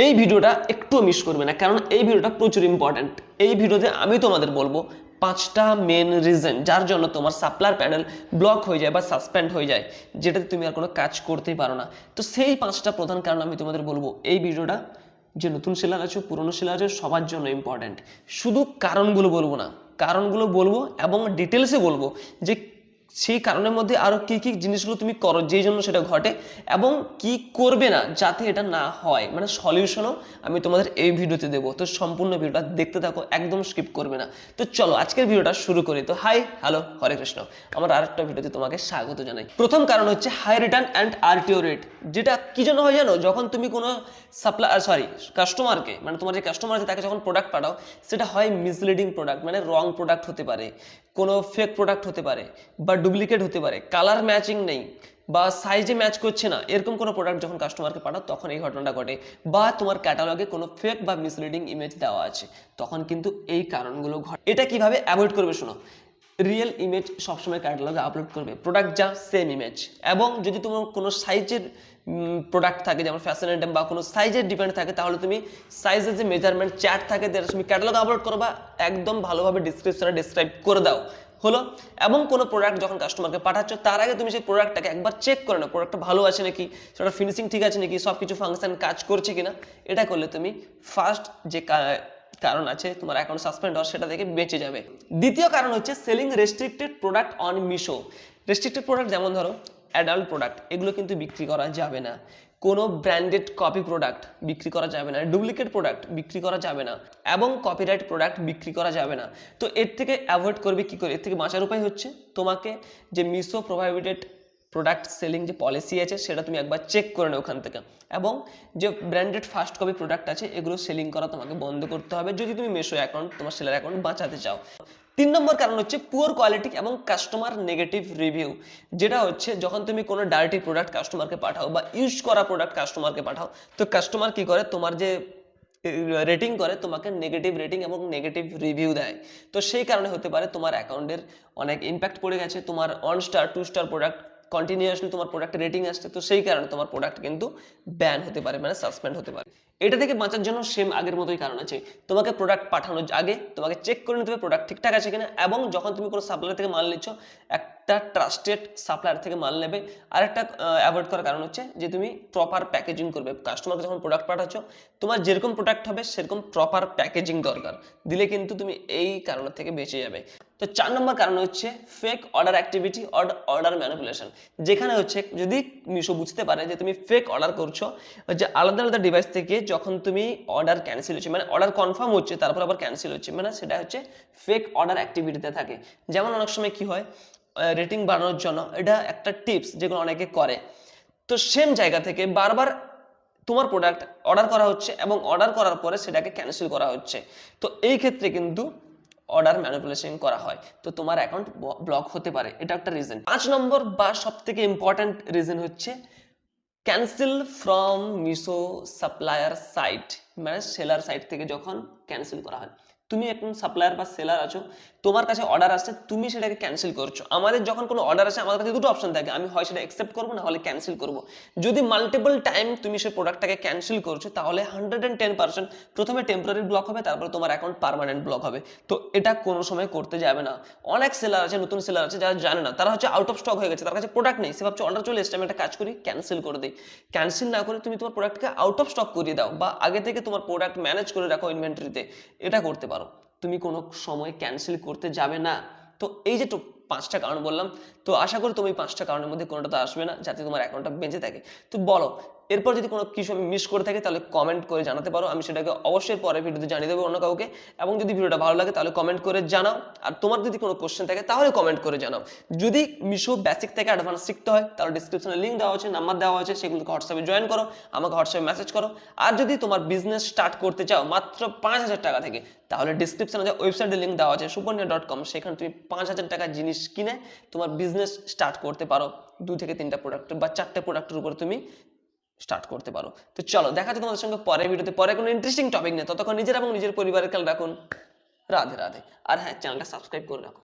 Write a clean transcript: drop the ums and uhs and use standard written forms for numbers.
এই ভিডিওটা একটু মিস করবে না, কারণ এই ভিডিওটা প্রচুর ইম্পর্ট্যান্ট। এই ভিডিওতে আমি তোমাদের বলবো 5টা মেন রিজন যার জন্য তোমার সাপ্লায়ার প্যানেল ব্লক হয়ে যায় বা সাসপেন্ড হয়ে যায়, যেটাতে তুমি আর কোনো কাজ করতেই পারো না। তো সেই 5টা প্রধান কারণ আমি তোমাদের বলবো। এই ভিডিওটা যে নতুন সেলার আছো, পুরনো সেলার আছো, সবার জন্য ইম্পর্ট্যান্ট। শুধু কারণগুলো বলবো না, কারণগুলো বলবো এবং ডিটেলসে বলবো যে সেই কারণের মধ্যে আরো কি কি জিনিসগুলো তুমি করো যেই জন্য সেটা ঘটে, এবং কি করবে না যাতে এটা না হয়, মানে সলিউশনও আমি তোমাদের এই ভিডিওতে দেবো। তো সম্পূর্ণ ভিডিওটা দেখতে থাকো, একদম স্কিপ করবে না। তো চলো আজকের ভিডিওটা শুরু করি। তো হাই হ্যালো হরে কৃষ্ণ, আমার আরেকটা ভিডিওতে তোমাকে স্বাগত জানাই। প্রথম কারণ হচ্ছে high return and RTO rate. যেটা কি জন্য হয় জানো? যখন তুমি কোনো কাস্টমারকে, মানে তোমার যে কাস্টমার আছে তাকে যখন প্রোডাক্ট পাঠাও, সেটা হয় মিসলিডিং প্রোডাক্ট, মানে রং প্রোডাক্ট হতে পারে, কোনো ফেক প্রোডাক্ট হতে পারে, বা ডুপ্লিকেট হতে পারে, কালার ম্যাচিং নেই, বা সাইজে ম্যাচ করছে না, এরকম কোনো প্রোডাক্ট যখন কাস্টমারকে পাঠাও তখন এই ঘটনাটা ঘটে। বা তোমার ক্যাটালগে কোনো ফেক বা মিসলিডিং ইমেজ দেওয়া আছে, তখন কিন্তু এই কারণগুলো ঘটে। এটা কিভাবে অ্যাভয়েড করবে শোনো। রিয়েল ইমেজ সবসময় ক্যাটালগে আপলোড করবে, প্রোডাক্ট যা সেম ইমেজ। এবং যদি তোমার কোনো সাইজের প্রোডাক্ট থাকে, যেমন ফ্যাশন আইটেম বা কোনো সাইজের ডিপেন্ড থাকে, তাহলে তুমি সাইজের যে মেজারমেন্ট চার্ট থাকে যেটা তুমি ক্যাটালগে আপলোড করো বা একদম ভালোভাবে ডিসক্রিপশনে ডিসক্রাইব করে দাও হলো। এবং কোনো প্রোডাক্ট যখন কাস্টমারকে পাঠাচ্ছ, তার আগে তুমি সেই প্রোডাক্টটাকে একবার চেক করে নাও, প্রোডাক্টটা ভালো আছে নাকি, সেটা ফিনিশিং ঠিক আছে নাকি, সব কিছু ফাংশন কাজ করছে কিনা। এটা করলে তুমি ফার্স্ট যে কারণ আছে তোমার অ্যাকাউন্ট সাসপেন্ড হওয়ার, সেটা থেকে বেঁচে যাবে। দ্বিতীয় কারণ হচ্ছে selling restricted product on Meesho. Restricted product যেমন ধরো অ্যাডাল্ট প্রোডাক্ট, এগুলো কিন্তু বিক্রি করা যাবে না। কোনো ব্র্যান্ডেড কপি প্রোডাক্ট বিক্রি করা যাবে না, ডুপ্লিকেট প্রোডাক্ট বিক্রি করা যাবে না, এবং কপিরাইট প্রোডাক্ট বিক্রি করা যাবে না। তো এর থেকে অ্যাভয়েড করবে কি করে? এর থেকে বাঁচার উপায় হচ্ছে তোমাকে যে মিশো প্রোভাইডেড প্রোডাক্ট সেলিং যে পলিসি আছে সেটা তুমি একবার চেক করে নাও ওখান থেকে। এবং যে ব্র্যান্ডেড ফার্স্ট কপি প্রোডাক্ট আছে এগুলো সেলিং করা তোমাকে বন্ধ করতে হবে, যদি তুমি মিশো অ্যাকাউন্ট, তোমার সেলার অ্যাকাউন্ট বাঁচাতে চাও। 3 নম্বর কারণ হচ্ছে পুয়ার কোয়ালিটি এবং কাস্টমার নেগেটিভ রিভিউ। যেটা হচ্ছে যখন তুমি কোনো ডার্টি প্রোডাক্ট কাস্টমারকে পাঠাও বা ইউজ করা প্রোডাক্ট কাস্টমারকে পাঠাও, তো কাস্টমার কি করে, তোমার যে রেটিং করে, তোমাকে নেগেটিভ রেটিং এবং নেগেটিভ রিভিউ দেয়। তো সেই কারণে হতে পারে তোমার অ্যাকাউন্টের অনেক ইম্প্যাক্ট পড়ে গেছে, তোমার 1 স্টার 2 স্টার প্রোডাক্ট কন্টিনিউয়াসলি তোমার প্রোডাক্টে রেটিং আসছে, তো সেই কারণে তোমার প্রোডাক্ট কিন্তু ব্যান হতে পারে, মানে সাসপেন্ড হতে পারে। এটা থেকে বাঁচার জন্য সেম আগের মতোই কারণ আছে। তোমাকে প্রোডাক্ট পাঠানোর আগে তোমাকে চেক করে নিতে হবে প্রোডাক্ট ঠিকঠাক আছে কিনা, এবং যখন তুমি কোনো সাপ্লায়ার থেকে মাল নিচ্ছ, একটা ট্রাস্টেড সাপ্লায়ার থেকে মাল নেবে। আরেকটা অ্যাভয়েড করার কারণ হচ্ছে যে তুমি প্রপার প্যাকেজিং করবে। কাস্টমারকে যখন প্রোডাক্ট পাঠাচ্ছ, তোমার যেরকম প্রোডাক্ট হবে সেরকম প্রপার প্যাকেজিং দরকার, দিলে কিন্তু তুমি এই কারণ থেকে বেঁচে যাবে। তো 4 নম্বর কারণ হচ্ছে fake order activity, order manipulation. যেখানে হচ্ছে যদি মিশো বুঝতে পারে যে তুমি ফেক অর্ডার করছো, যে আলাদা আলাদা ডিভাইস থেকে যখন তুমি অর্ডার ক্যান্সেল হচ্ছে, মানে অর্ডার কনফার্ম হচ্ছে তারপর আবার ক্যান্সেল হচ্ছে, মানে সেটা হচ্ছে ফেক অর্ডার অ্যাক্টিভিটিতে থাকে। যেমন অনেক সময় কি হয়, রেটিং বাড়ানোর জন্য, এটা একটা টিপস যেগুলো অনেকে করে, তো সেম জায়গা থেকে বারবার তোমার প্রোডাক্ট অর্ডার করা হচ্ছে এবং অর্ডার করার পরে সেটাকে ক্যান্সেল করা হচ্ছে। তো এই ক্ষেত্রে কিন্তু অর্ডার ম্যানিপুলেশন করা হয়, তো তোমার অ্যাকাউন্ট ব্লক হতে পারে। এটা একটা রিজন। 5 নম্বর বা সব থেকে ইম্পর্ট্যান্ট রিজন হচ্ছে cancel from Meesho supplier site, মানে সেলার সাইট থেকে যখন ক্যান্সেল করা হয়। তুমি এখন সাপ্লায়ার বা সেলার আছো, তোমার কাছে অর্ডার আসছে, তুমি সেটাকে ক্যান্সেল করছো। আমাদের যখন কোনো অর্ডার আসে, আমাদের কাছে দুটো অপশন থাকে, আমি হয় সেটা অ্যাকসেপ্ট করবো, না হলে ক্যান্সেল করবো। যদি মাল্টিপল টাইম তুমি সেই প্রোডাক্টটাকে ক্যান্সেল করছো, তাহলে 110% প্রথমে টেম্পোরারি ব্লক হবে, তারপরে তোমার অ্যাকাউন্ট পার্মানেন্ট ব্লক হবে। তো এটা কোনো সময় করতে যাবে না। অনেক সেলার আছে, নতুন সেলার আছে যারা জানে না, তারা হচ্ছে আউট অফ স্টক হয়ে গেছে, তার কাছে প্রোডাক্ট নেই, সে ভাবছে অর্ডার চলে এসেছে, আমি একটা কাজ করি ক্যান্সেল করে দিই। ক্যান্সেল না করে তুমি তোমার প্রোডাক্টকে আউট অফ স্টক করিয়ে দাও, বা আগে থেকে তোমার প্রোডাক্ট ম্যানেজ করে রাখো ইনভেন্টরিতে, এটা করতে পারো। তুমি কোনো সময় ক্যান্সেল করতে যাবে না। তো এই যে 5টা কারণ বললাম, তো আশা করি তুমি 5টা কারণের মধ্যে কোনোটা তো আসবে না, যাতে তোমার অ্যাকাউন্টটা বেঁচে থাকে। তো বলো, এরপর যদি কোনো কিছু আমি মিস করে থাকি তাহলে কমেন্ট করে জানাতে পারো, আমি সেটাকে অবশ্যই পরের ভিডিওতে জানিয়ে দেবো অন্য কাউকে। এবং যদি ভিডিওটা ভালো লাগে তাহলে কমেন্ট করে জানাও, আর তোমার যদি কোনো কোশ্চেন থাকে তাহলে কমেন্ট করে জানাও। যদি মিশো বেসিক থেকে অ্যাডভান্স শিখতে হয়, তাহলে ডিসক্রিপশনে লিঙ্ক দেওয়া আছে, নাম্বার দেওয়া আছে, সেগুলোকে হোয়াটসঅ্যাপে জয়েন করো, আমাকে হোয়াটসঅ্যাপে মেসেজ করো। আর যদি তোমার বিজনেস স্টার্ট করতে চাও মাত্র 5,000 টাকা থেকে, তাহলে ডিসক্রিপশনে যে ওয়েবসাইটের লিঙ্ক দেওয়া আছে সুপর্ণা.com, সেখানে তুমি 5,000 টাকা জিনিস কিনে তোমার বিজনেস স্টার্ট করতে পারো। 2 থেকে 3টা প্রোডাক্ট বা 4টে প্রোডাক্টের উপর তুমি স্টার্ট করতে পারো। তো চলো দেখা যাচ্ছে তোমাদের সঙ্গে পরের ভিডিওতে, পরে কোনো ইন্টারেস্টিং টপিক নিয়ে। ততক্ষণ নিজের এবং নিজের পরিবারের খেয়াল রাখুন। রাধে রাধে। আর হ্যাঁ, চ্যানেলটা সাবস্ক্রাইব করে রাখুন।